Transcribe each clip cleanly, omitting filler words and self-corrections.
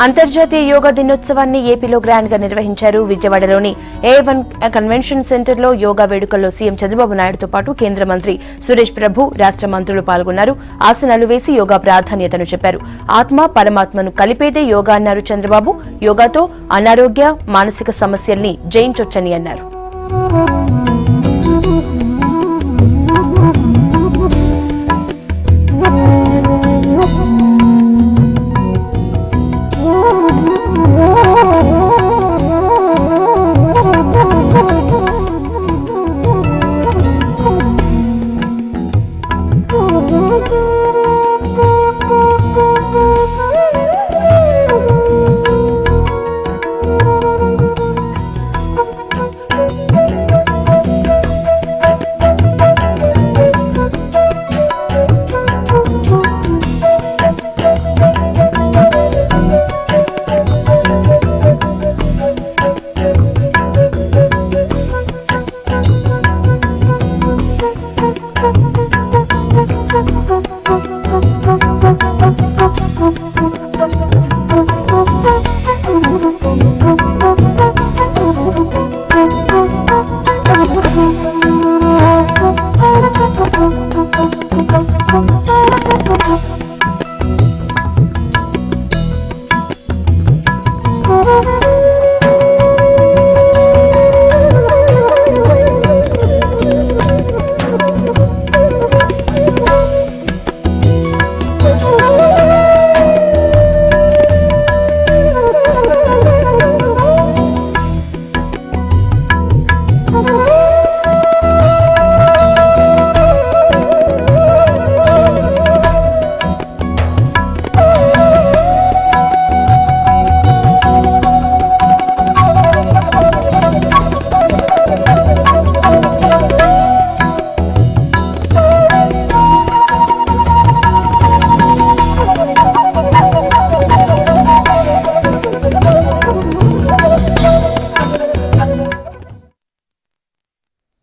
అంతర్జాతీయ యోగా దినోత్సవాన్ని ఏపీలో గ్రాండ్ గా నిర్వహించారు. విజయవాడలోని A1 కన్వెన్షన్ సెంటర్ లో యోగా వేడుకల్లో సీఎం చంద్రబాబు నాయుడుతో పాటు కేంద్ర మంత్రి సురేష్ ప్రభు, రాష్ట్ర మంత్రులు పాల్గొన్నారు. ఆసనాలు వేసి యోగా ప్రాధాన్యతను చెప్పారు. ఆత్మ పరమాత్మను కలిపేదే యోగా అన్నారు చంద్రబాబు. యోగాతో అనారోగ్య, మానసిక సమస్యల్ని జయించొచ్చని అన్నారు.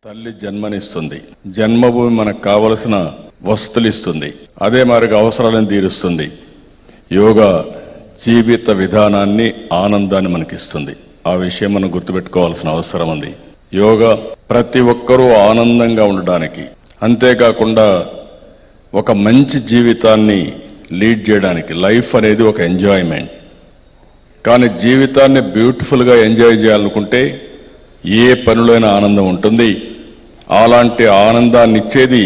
తల్లి జన్మనిస్తుంది. జన్మభూమి మనకు కావలసిన వసతులు ఇస్తుంది. అదే మరికి అవసరాలను తీరుస్తుంది. యోగా జీవిత విధానాన్ని, ఆనందాన్ని మనకిస్తుంది. ఆ విషయం మనం గుర్తుపెట్టుకోవాల్సిన అవసరం ఉంది. యోగా ప్రతి ఒక్కరూ ఆనందంగా ఉండడానికి, అంతేకాకుండా ఒక మంచి జీవితాన్ని లీడ్ చేయడానికి, లైఫ్ అనేది ఒక ఎంజాయ్మెంట్. కానీ జీవితాన్ని బ్యూటిఫుల్గా ఎంజాయ్ చేయాలనుకుంటే ఏ పనిలోనైనా ఆనందం ఉంటుంది. అలాంటి ఆనందాన్ని ఇచ్చేది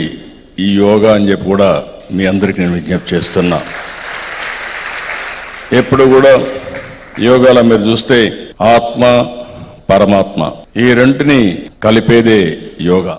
ఈ యోగా అని చెప్పి కూడా మీ అందరికీ నేను విజ్ఞప్తి చేస్తున్నా. ఎప్పుడు కూడా యోగాలో మీరు చూస్తే ఆత్మ, పరమాత్మ ఈ రెంటిని కలిపేదే యోగా.